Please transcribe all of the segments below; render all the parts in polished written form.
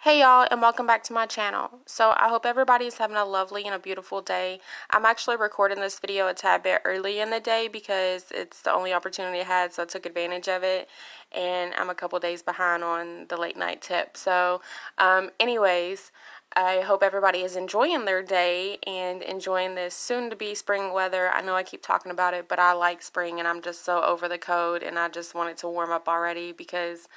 Hey y'all, and welcome back to my channel. So I hope everybody's having a lovely and a beautiful day. I'm actually recording this video a tad bit early in the day because it's the only opportunity I had, so I took advantage of it, and I'm a couple days behind on the late night tip. So anyways, I hope everybody is enjoying their day and enjoying this soon-to-be spring weather. I know I keep talking about it, but I like spring and I'm just so over the cold, and I just want it to warm up already because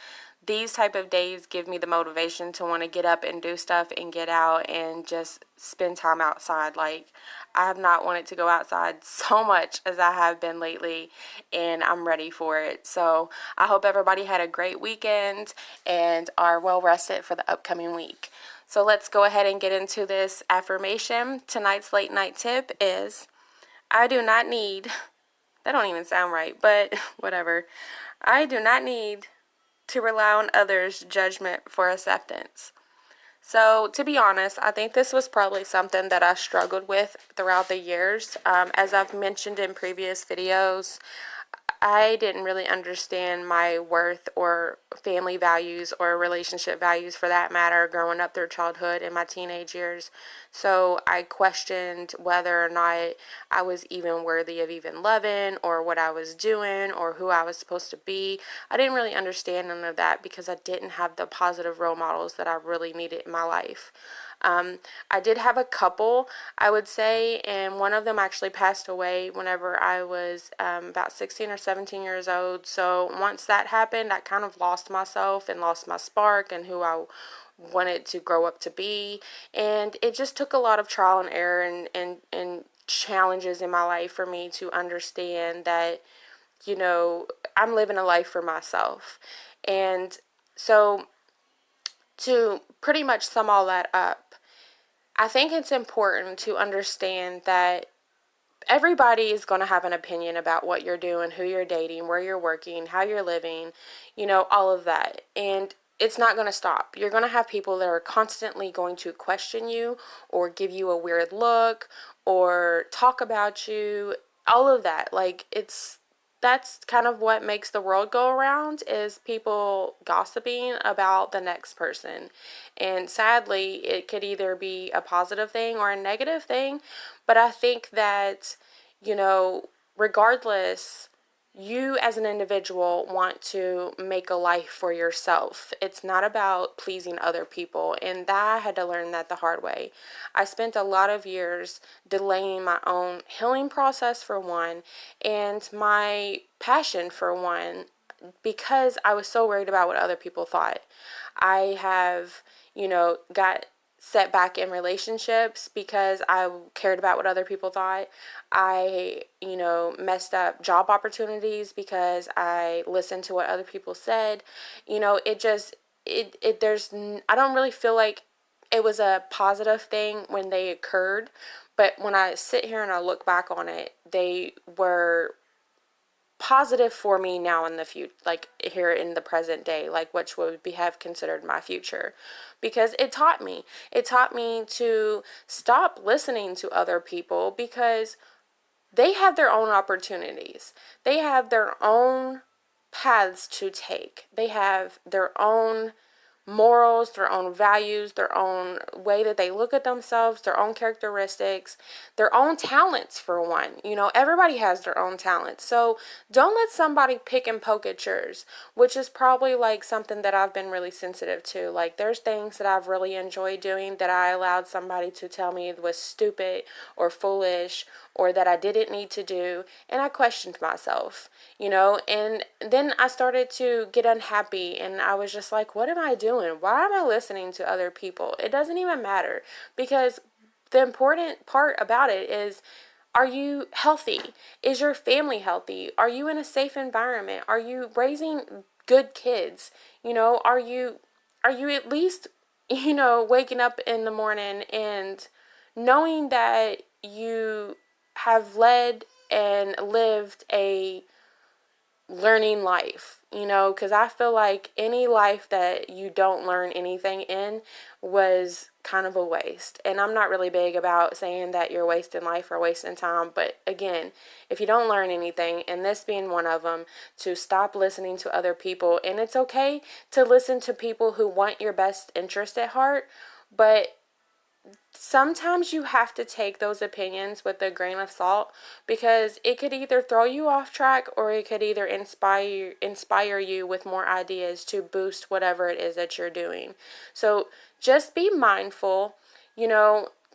these type of days give me the motivation to want to get up and do stuff and get out and just spend time outside. Like, I have not wanted to go outside so much as I have been lately, and I'm ready for it. So I hope everybody had a great weekend and are well rested for the upcoming week. So let's go ahead and get into this affirmation. Tonight's late night tip is, I do not need, that don't even sound right, but whatever. I do not need to rely on others' judgment for acceptance. So, to be honest, I think this was probably something that I struggled with throughout the years. As I've mentioned in previous videos, I didn't really understand my worth or family values or relationship values for that matter growing up through childhood and my teenage years. So I questioned whether or not I was even worthy of even loving or what I was doing or who I was supposed to be. I didn't really understand none of that because I didn't have the positive role models that I really needed in my life. I did have a couple, I would say, and one of them actually passed away whenever I was about 16 or 17 years old. So once that happened, I kind of lost myself and lost my spark and who I wanted to grow up to be. And it just took a lot of trial and error and challenges in my life for me to understand that, I'm living a life for myself. And so to pretty much sum all that up, I think it's important to understand that everybody is going to have an opinion about what you're doing, who you're dating, where you're working, how you're living, all of that. And it's not going to stop. You're going to have people that are constantly going to question you or give you a weird look or talk about you, all of that. Like, that's kind of what makes the world go around, is people gossiping about the next person. And sadly, it could either be a positive thing or a negative thing. But I think that, regardless, you as an individual want to make a life for yourself. It's not about pleasing other people. And that I had to learn that the hard way. I spent a lot of years delaying my own healing process, for one, and my passion, for one, because I was so worried about what other people thought. I have, got set back in relationships because I cared about what other people thought. I, messed up job opportunities because I listened to what other people said. I don't really feel like it was a positive thing when they occurred, but when I sit here and I look back on it, they were positive for me now in the future, like here in the present day, like which would be have considered my future, because it taught me to stop listening to other people because they have their own opportunities, they have their own paths to take, they have their own morals, their own values, their own way that they look at themselves, their own characteristics, their own talents, for one. Everybody has their own talents. So don't let somebody pick and poke at yours, which is probably like something that I've been really sensitive to. Like, there's things that I've really enjoyed doing that I allowed somebody to tell me was stupid or foolish or that I didn't need to do, and I questioned myself, and then I started to get unhappy, and I was just like, what am I doing? Why am I listening to other people? It doesn't even matter, because the important part about it is, are you healthy? Is your family healthy? Are you in a safe environment? Are you raising good kids? Are you at least, waking up in the morning and knowing that you have led and lived a learning life, because I feel like any life that you don't learn anything in was kind of a waste. And I'm not really big about saying that you're wasting life or wasting time, but again, if you don't learn anything, and this being one of them, to stop listening to other people. And it's okay to listen to people who want your best interest at heart, but sometimes you have to take those opinions with a grain of salt, because it could either throw you off track, or it could either inspire you with more ideas to boost whatever it is that you're doing. So just be mindful.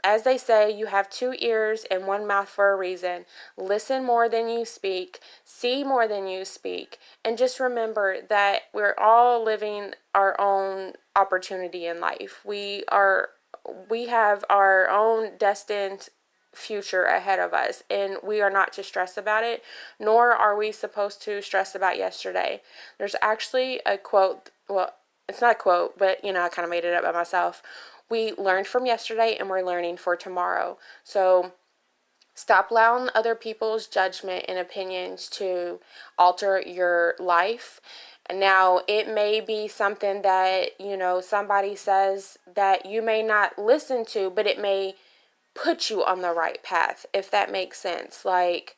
As they say, you have 2 ears and 1 mouth for a reason. Listen more than you speak, see more than you speak, and just remember that we're all living our own opportunity in life. We have our own destined future ahead of us, and we are not to stress about it, nor are we supposed to stress about yesterday. There's actually a quote, well, it's not a quote, but I kind of made it up by myself. We learned from yesterday, and we're learning for tomorrow. So stop allowing other people's judgment and opinions to alter your life. Now, it may be something that, somebody says that you may not listen to, but it may put you on the right path, if that makes sense. Like,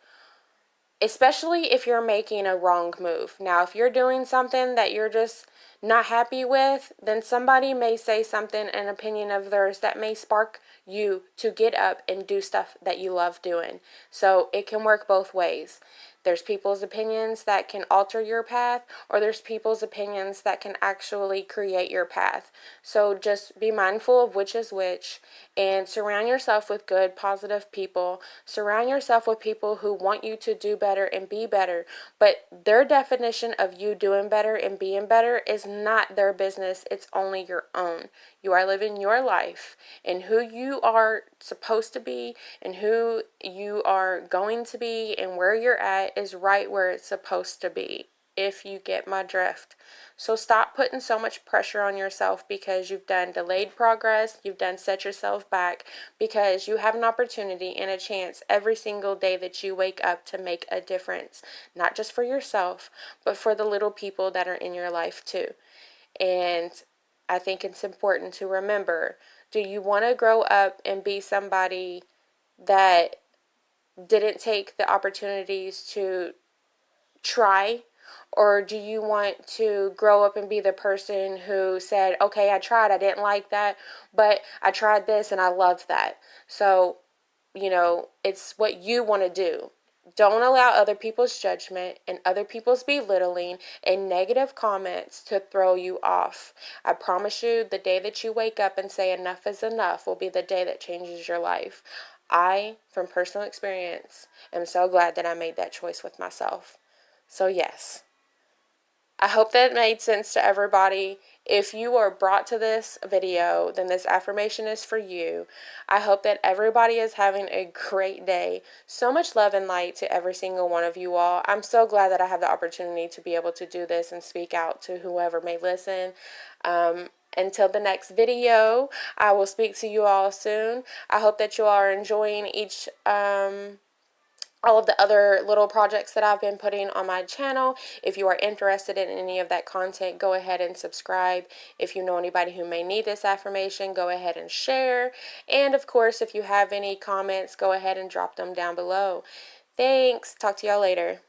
especially if you're making a wrong move. Now, if you're doing something that you're just not happy with, then somebody may say something, an opinion of theirs, that may spark you to get up and do stuff that you love doing. So it can work both ways. There's people's opinions that can alter your path, or there's people's opinions that can actually create your path. So just be mindful of which is which, and surround yourself with good, positive people. Surround yourself with people who want you to do better and be better, but their definition of you doing better and being better is not their business. It's only your own. You are living your life, and who you are supposed to be and who you are going to be and where you're at is right where it's supposed to be, if you get my drift. So stop putting so much pressure on yourself because you've done delayed progress, you've done set yourself back, because you have an opportunity and a chance every single day that you wake up to make a difference, not just for yourself, but for the little people that are in your life too. And I think it's important to remember, do you want to grow up and be somebody that didn't take the opportunities to try? Or do you want to grow up and be the person who said, okay, I tried, I didn't like that, but I tried this and I loved that? So, it's what you want to do. Don't allow other people's judgment and other people's belittling and negative comments to throw you off. I promise you, the day that you wake up and say enough is enough will be the day that changes your life. I, from personal experience, am so glad that I made that choice with myself. So yes, I hope that made sense to everybody. If you are brought to this video, then this affirmation is for you. I hope that everybody is having a great day. So much love and light to every single one of you all. I'm so glad that I have the opportunity to be able to do this and speak out to whoever may listen. Until the next video, I will speak to you all soon. I hope that you all are enjoying all of the other little projects that I've been putting on my channel. If you are interested in any of that content, go ahead and subscribe. If you know anybody who may need this affirmation, go ahead and share. And of course, if you have any comments, go ahead and drop them down below. Thanks. Talk to y'all later.